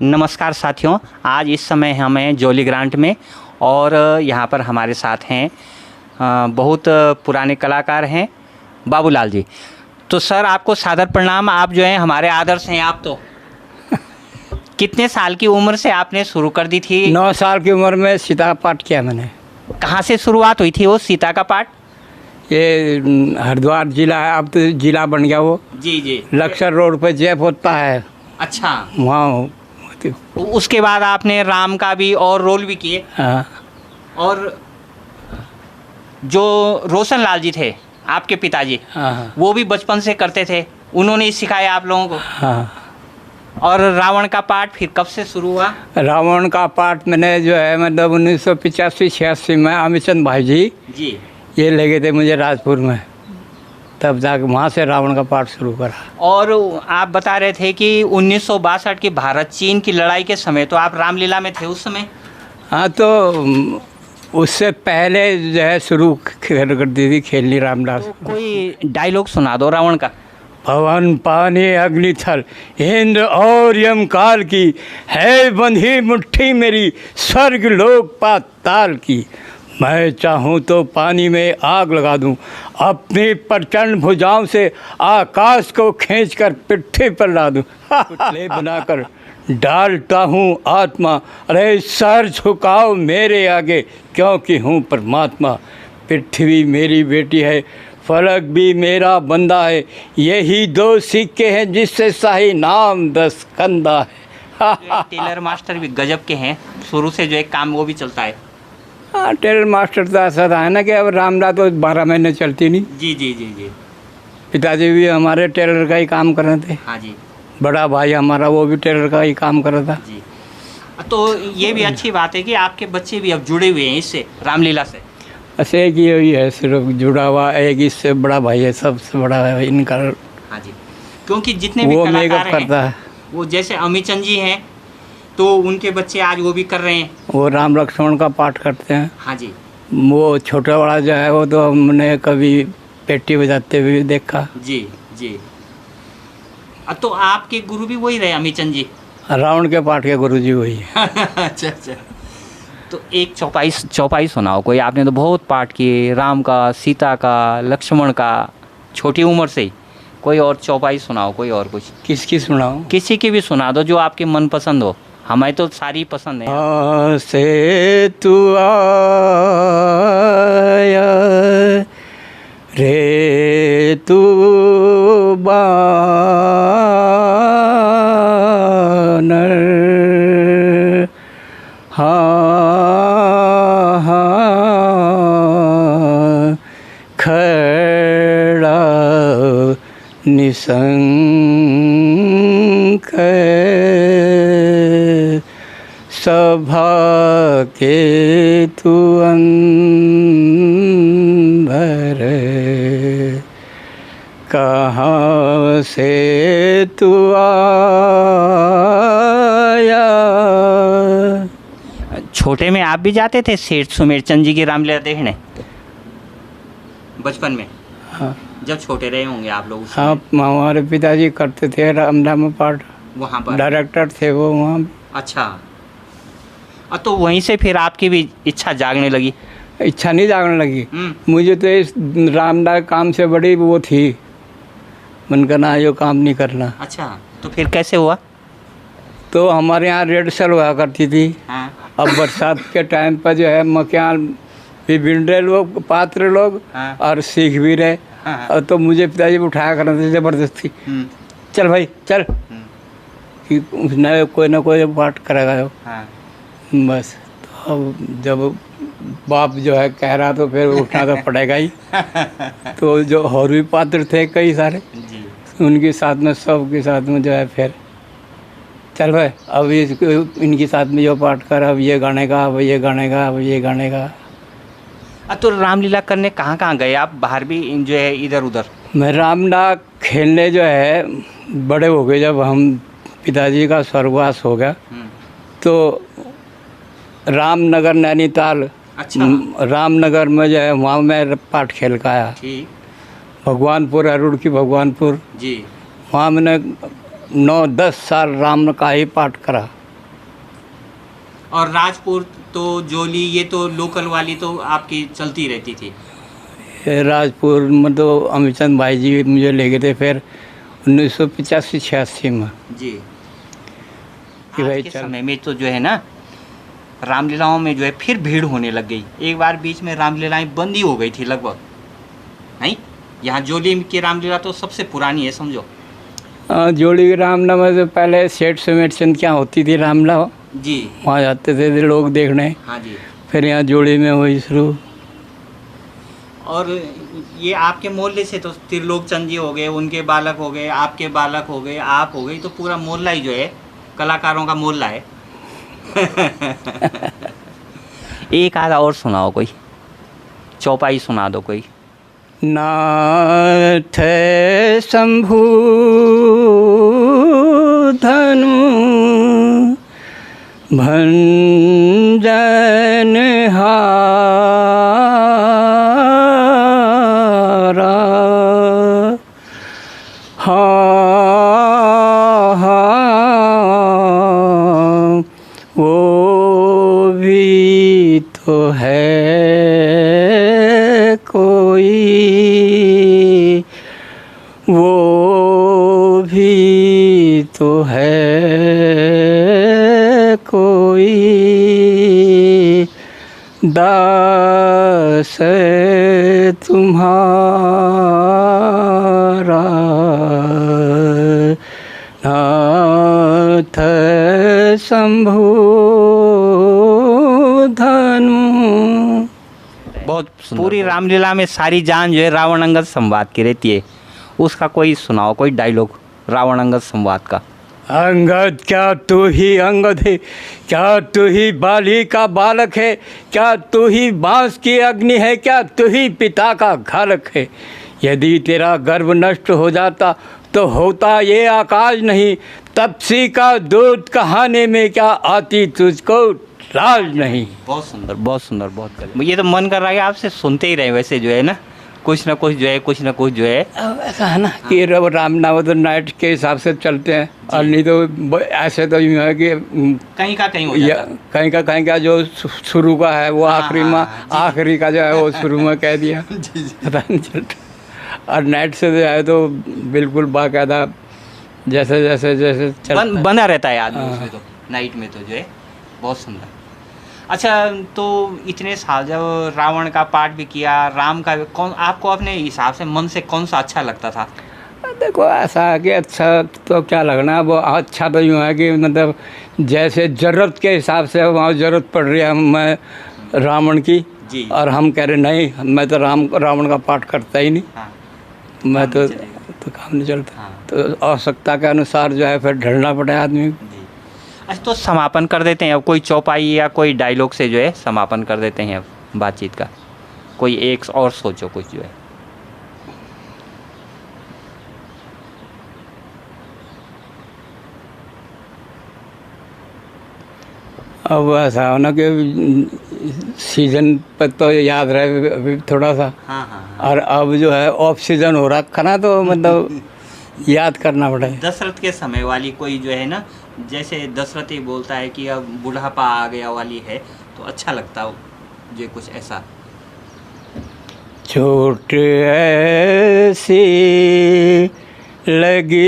नमस्कार साथियों, आज इस समय हमें जॉली ग्रांट में और यहाँ पर हमारे साथ हैं बहुत पुराने कलाकार हैं बाबूलाल जी। तो सर आपको सादर प्रणाम। आप जो हैं हमारे आदर्श हैं। आप तो कितने साल की उम्र से आपने शुरू कर दी थी? 9 साल की उम्र में सीता का पाठ किया मैंने। कहाँ से शुरुआत हुई थी वो सीता का पाठ? ये हरिद्वार जिला है, अब तो जिला बन गया वो। जी जी। लक्सर रोड पे जैप होता है, अच्छा, वहाँ। उसके बाद आपने राम का भी और रोल भी किए। हाँ। और जो रोशन लाल जी थे आपके पिताजी, हाँ। वो भी बचपन से करते थे, उन्होंने ही सिखाया आप लोगों को। हाँ। और रावण का पाठ फिर कब से शुरू हुआ? रावण का पाठ मैंने जो है मतलब 1985-86 में अमितचंद भाई जी ये ले गए थे मुझे राजपुर में, तब जाके वहाँ से रावण का पाठ शुरू करा। और आप बता रहे थे कि 1962 की भारत चीन की लड़ाई के समय तो आप रामलीला में थे उस समय? हाँ, तो उससे पहले जो है शुरू कर दी थी खेलनी रामदास। तो कोई डायलॉग सुना दो रावण का। पवन पानी अग्नि थल इंद्र और यम काल की है बंधी मुट्ठी मेरी स्वर्ग लोक पाताल की। मैं चाहूँ तो पानी में आग लगा दूँ, अपनी प्रचंड भुजाओं से आकाश को खींचकर पिट्ठी पर ला दूँ। पुतले बनाकर डालता हूँ आत्मा, अरे सर झुकाओ मेरे आगे क्योंकि हूँ परमात्मा। पृथ्वी मेरी बेटी है, फलक भी मेरा बंदा है, यही 2 सिक्के हैं जिससे शाही नाम 10 कंधा है। टेलर मास्टर भी गजब के हैं, शुरू से जो एक काम वो भी चलता है। हाँ, टेलर मास्टर तो ऐसा था ना कि अब रामलीला तो 12 महीने चलती नहीं। जी जी जी जी। पिताजी भी हमारे टेलर का ही काम कर रहे थे। हाँ जी। बड़ा भाई हमारा वो भी टेलर का ही काम कर रहा था जी। तो ये भी अच्छी बात है कि आपके बच्चे भी अब जुड़े हुए हैं इससे, रामलीला से। ऐसे एक ही है सिर्फ जुड़ा हुआ, एक इससे बड़ा भाई है, सबसे बड़ा है इनका। हाँ जी, क्योंकि जितने भी वो कलाकार मेकअप करता है, वो जैसे अमितचंद जी हैं तो उनके बच्चे आज वो भी कर रहे हैं। वो राम लक्ष्मण का पाठ करते हैं। हाँ जी। वो छोटा बड़ा जो है वो तो हमने कभी पेटी बजाते हुए देखा। जी जी। तो आपके गुरु भी वही रहे अमितचंद जी? रावण के पाठ के गुरु जी वही है। अच्छा अच्छा। तो एक चौपाई सुनाओ कोई। आपने तो बहुत पाठ किए, राम का, सीता का, लक्ष्मण का, छोटी उम्र से ही। कोई और चौपाई सुनाओ, कोई और कुछ। किसकी सुनाऊं? किसी की भी सुना दो जो आपके मन पसंद हो, हमें तो सारी पसंद है। से तू आया रे तू बानर, हाँ हाँ खड़ा निसंक सभा के तू अंदर, कहाँ से तू आया। छोटे में आप भी जाते थे सेठ सुमेरचंद जी की रामलीला देखने बचपन में? हाँ, जब छोटे रहे होंगे आप लोग। हाँ, हमारे पिताजी करते थे रामलीला पाठ, वहाँ पर डायरेक्टर थे वो वहाँ। अच्छा। तो वहीं से फिर आपकी भी इच्छा जागने लगी? इच्छा नहीं जागने लगी, मुझे तो इस रामलीला काम से बड़ी वो थी, मन करना ये काम नहीं करना। अच्छा, तो फिर कैसे हुआ? तो हमारे यहाँ रेड सल हुआ करती थी। हाँ। अब बरसात के टाइम पर जो है मकान भी बिन रहे लोग, पात्र लोग। हाँ। और सीख भी रहे। हाँ। और तो मुझे पिताजी उठाया करते थे ज़बरदस्ती, चल भाई चल, कि उसने कोई ना कोई पाठ करेगा। हाँ। बस तो अब जब बाप जो है कह रहा तो फिर उठना तो पड़ेगा ही। तो जो और भी पात्र थे कई सारे जी। उनके साथ में, सब के साथ में जो है फिर चल भाई अब इनके साथ में जो पाठ कर, अब ये गाने का, अब ये गाने का, अब ये गाने का। तो रामलीला करने कहाँ कहाँ गए आप? बाहर भी जो है इधर उधर? मैं रामलीला खेलने जो है बड़े हो गए, जब हम पिताजी का स्वर्गवास हो गया तो रामनगर नैनीताल। अच्छा। रामनगर में जो है वहाँ मैं पाठ खेल का आया। ठीक। भगवानपुर, अरुण की भगवानपुर, जी। वहाँ मैंने 9-10 साल राम का ही पाठ करा। और राजपुर तो जोली ये तो लोकल वाली तो आपकी चलती रहती थी। राजपुर में तो अमितचंद भाई जी मुझे ले गए थे फिर 1985-86 में जी। कि आज भाई के चल। समय में तो जो है ना रामलीलाओं में जो है फिर भीड़ होने लग गई। एक बार बीच में रामलीलाएं बंद ही हो गई थी लगभग, नहीं? यहाँ जोली की रामलीला तो सबसे पुरानी है समझो। जोड़ी की रामलीला में तो पहले सेठ सुमेठ चंद क्या होती थी रामलीला, जी वहाँ जाते थे लोग देखने। हाँ जी। फिर यहाँ जोड़ी में हुई शुरू। और ये आपके मोहल्ले से तो त्रिलोक चंद जी हो गए, उनके बालक हो गए, आपके बालक हो गए, आप हो गई, तो पूरा मोहल्ला ही जो है कलाकारों का मोहल्ला है। एक आधा और सुनाओ, कोई चौपाई सुना दो कोई। नाथ शंभु धनु भंजन हारा वो भी तो है कोई, वो भी तो है कोई, दास तुम्हारा नाथ शंभु धनु। बहुत पूरी रामलीला में सारी जान जो है रावण अंगद संवाद की रहती है। उसका कोई सुनाओ, कोई डायलॉग रावण अंगद संवाद का। अंगद क्या तू ही अंगद है, क्या तू ही बाली का बालक है, क्या तू ही बांस की अग्नि है, क्या तू ही पिता का घालक है। यदि तेरा गर्व नष्ट हो जाता तो होता ये आकाश नहीं, तपसी का दूध कहाने में क्या आती तुझको लाज नहीं। बहुत सुंदर, बहुत सुंदर, बहुत गजब। ये तो मन कर रहा है आपसे सुनते ही रहे वैसे जो है ना, कुछ ना कुछ जो है, कुछ ना कुछ जो है। अब ऐसा है ना कि रामनाम तो नाइट के हिसाब से चलते हैं, और नहीं तो ऐसे तो यूँ है कि कहीं का कहीं हो जाता है। कहीं का जो शुरू का है वो आखिरी में, हाँ, जी। आखिरी का जो है वो शुरू में कह दिया। पता नहीं चलता। और नाइट से जो है तो बिल्कुल बाकायदा जैसे जैसे जैसे चलता बना रहता है आदमी उसमें तो, नाइट में तो जो है। बहुत सुंदर। अच्छा, तो इतने साल जब रावण का पाठ भी किया, राम का भी, कौन आपको अपने हिसाब से मन से कौन सा अच्छा लगता था? देखो ऐसा है कि अच्छा तो क्या लगना, वो अच्छा तो यूँ है कि मतलब जैसे ज़रूरत के हिसाब से वहाँ ज़रूरत पड़ रही है मैं रावण की, जी। और हम कह रहे नहीं मैं तो रावण का पाठ करता ही नहीं, हाँ, मैं काम नहीं चलेगा। तो काम नहीं चलता। हाँ। तो आवश्यकता के अनुसार जो है फिर ढलना पड़े आदमी को। जी। अच्छा, तो समापन कर देते हैं अब, कोई चौपाई या कोई डायलॉग से जो है समापन कर देते हैं अब बातचीत का। कोई एक और सोचो कुछ जो है। अब ऐसा हो ना कि सीजन पर तो याद रहे अभी थोड़ा सा, हाँ हाँ हाँ। और अब जो है ऑफ सीजन हो रखा ना तो मतलब याद करना पड़ेगा। दशरथ के समय वाली कोई जो है ना, जैसे दशरथ ही बोलता है कि अब बुढ़ापा आ गया वाली है, तो अच्छा लगता हो जो कुछ ऐसा। चोट ऐसी लगी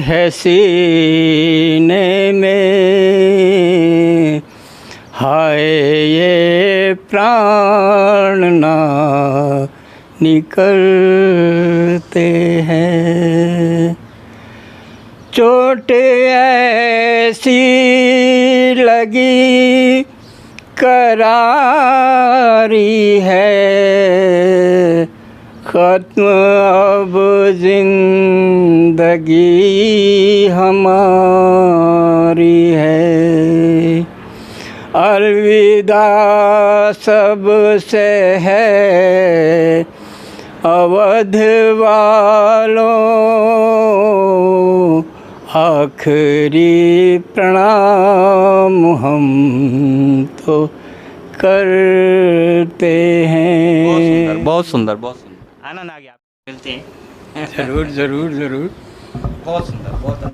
है सीने में, हाय ये प्राण ना निकलते हैं। चोट ऐसी लगी करारी है, खत्म अब जिंदगी हमारी है। अलविदा सबसे है अवध वालों, आखिरी प्रणाम हम तो करते हैं। बहुत सुंदर, बहुत सुंदर, बहुत सुंदर। आनंद आ गया। मिलते हैं। जरूर जरूर जरूर। बहुत सुंदर, बहुत